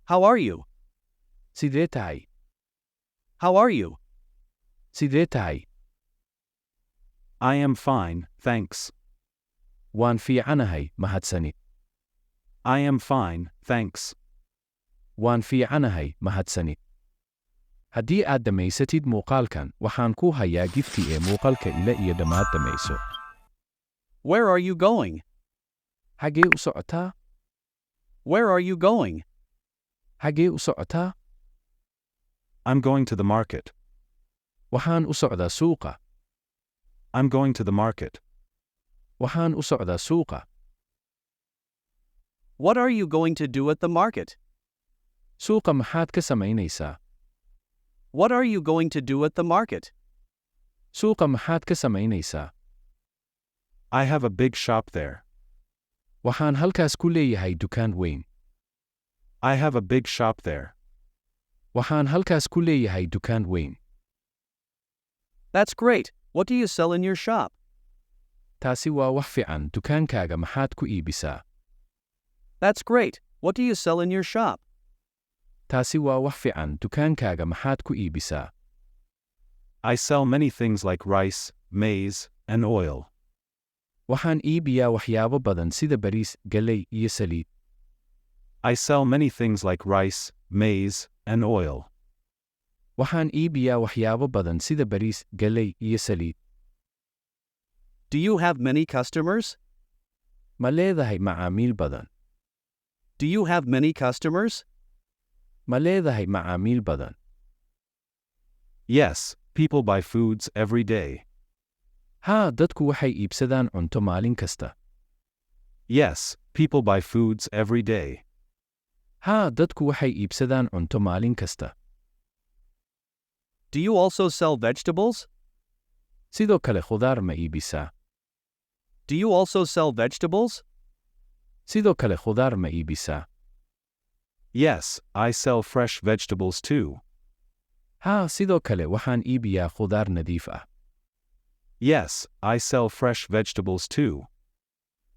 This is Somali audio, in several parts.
How are you? Sidee tahay? How are you? Sidee tahay? I am fine, thanks. Waan fiicanahay, mahadsanid. I am fine, thanks. Waan fiicanahay, mahadsanid. Haddii aad dhammaysatid muuqaalkan, waxaan ku hayaa gifti ee muuqaalka ila iyo dhammaad dhammayso. Where are you going? Xagee u socotaa? Where are you going? Xagee u socotaa? I'm going to the market. Waxaan u socdaa suuqa. I'm going to the market. Waxaan u socdaa suuqa. What are you going to do at the market? Suuqa maxaad ka samaynaysaa? What are you going to do at the market? Suuqa maxaad ka samaynaysaa? I have a big shop there. Waxaan halkaas ku leeyahay dukaan weyn. I have a big shop there. Waxaan halkaas ku leeyahay dukaan weyn. That's great. What do you sell in your shop? Taasi waa wax fiican, dukaankaaga maxaad ku iibisaa? That's great. What do you sell in your shop? Taasi waa wax fiican, dukaankaaga maxaad ku iibisaa? I sell many things like rice, maize, and oil. Waxaan iibiyaa waxyaabo badan sida bariis, galley, iyo saliid. I sell many things like rice, maize, and oil. Waxaan iibiyaa waxyaabo badan sida bariis, galley, iyo saliid. Do you have many customers? Ma leedahay macaamiil badan? Do you have many customers? Ma leedahay macaamiil badan? Yes, people buy foods every day. Haa, dadku waxay iibsadaan cunto maalin kasta. Yes, people buy foods every day. Haa, dadku waxay iibsadaan cunto maalin kasta. Do you also sell vegetables? Sidoo kale khudaar ma iibisaa? Do you also sell vegetables? Sidoo kale khudaar ma iibisaa? Yes, I sell fresh vegetables too. Haa, sidoo kale waxaan iibiyaa khudaar nadiif ah. Yes, I sell fresh vegetables too.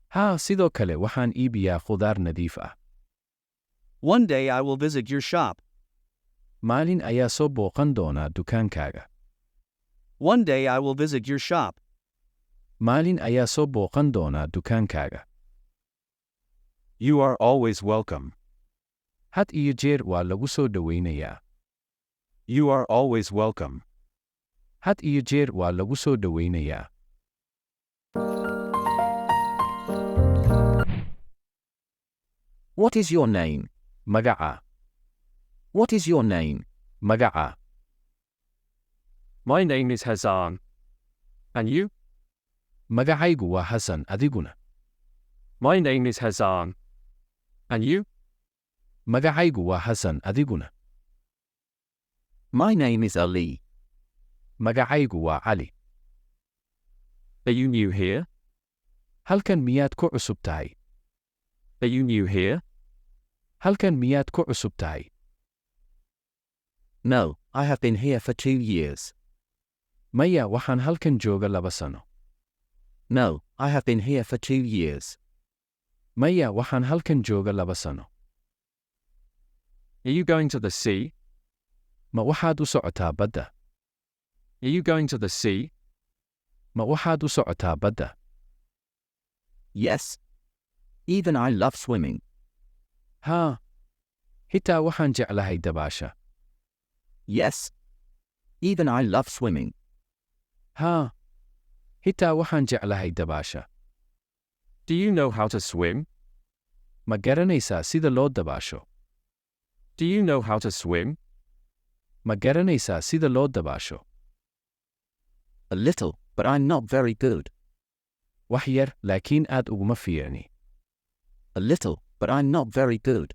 Haa, sidoo kale waxaan iibiyaa khudaar nadiif ah. One day I will visit your shop. Maalin ayaa soo booqan doona dukaankaaga. One day I will visit your shop. Maalin ayaa soo booqan doona dukaankaaga. You are always welcome. Had iyo jeer waa lagu soo dhowaynayaa. You are always welcome. Had iyo jeer waa lagu soo dhowaynayaa. What is your name? Magaca. What is your name? Magaca. My name is Hassan. And you? Magacaygu waa Hassan, adiguna. My name is Hassan. And you? Magacaygu waa Hassan, adiguna. My name is Ali. Magacaygu waa Ali. Are you new here? Halkan miyaad ku cusub tahay? Are you new here? Halkan miyaad ku cusub tahay? No, I have been here for 2 years. Maya, waxaan halkan jooga 2 sano. No, I have been here for 2 years. Maya, waxaan halkan jooga 2 sano. Are you going to the sea? Ma waxaad u socotaa badda? Are you going to the sea? Ma waxaad u socotaa badda? Yes. Even I love swimming. Haa. Hitaa waxaan jeclahay dabaasha. Yes. Even I love swimming. Haa. Hitaa waxaan jeclahay dabaasha. Do you know how to swim? Ma garanaysaa sida loo dabaasho? Do you know how to swim? Ma garanaysaa sida loo dabaasho? A little, but I'm not very good. Wax yar, laakiin aad uguma fiicni. A little, but I'm not very good.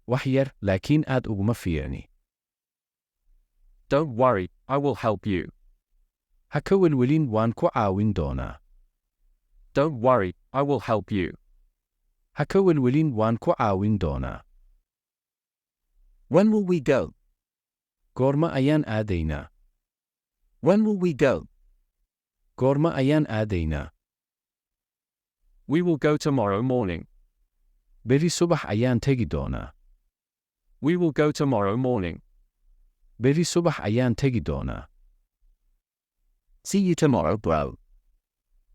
Wax yar, laakiin aad uguma fiicni. Don't worry, I will help you. Ha ka welwelin, waan ku caawin doonaa. Don't worry, I will help you. Ha ka welwelin, waan ku caawin doonaa. When will we go? Goorma ayaan aadaynaa? When will we go? Goorma ayaan aadaynaa? We will go tomorrow morning. Beri subax ayaan tegi doonaa. We will go tomorrow morning. Berri subax ayaan tegi doonaa. See you tomorrow, bro.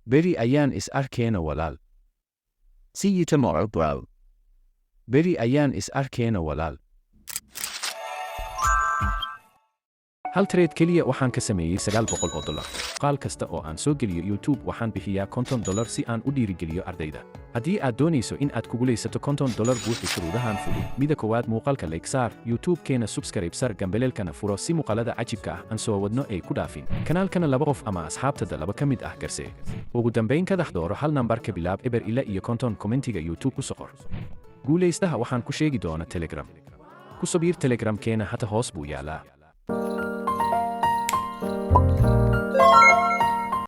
Berri ayaan is arkeena walaal. See you tomorrow, bro. Berri ayaan is arkeena walaal. Hal trade keliya waxaan ka sameeyey $900. Qaal kasta oo aan soo geliyo YouTube waxaan bixiyaa $50 si aan u dhiirigeliyo ardayda. Haddii aad doonayso in aad ku guulaysato $50 buuxi shuruudahan fudud. Mida koowaad muuqaalka like saar, YouTube-keena subscribe sar gambaleelkana furo si muuqaalada cajibka ah aan soo wadno ay ku dhaafin. Kanaalkana 2 qof ama asxaabtada 2 ka mid ah garsee. Ugu dambayn ka dooro hal nambar ka bilaab eber ila iyo 50 kommentiga YouTube ku soo qor. Guulaystaha waxaan ku sheegi doonaa Telegram. Ku soo biir Telegram-keena hata hoos buu yaalaa.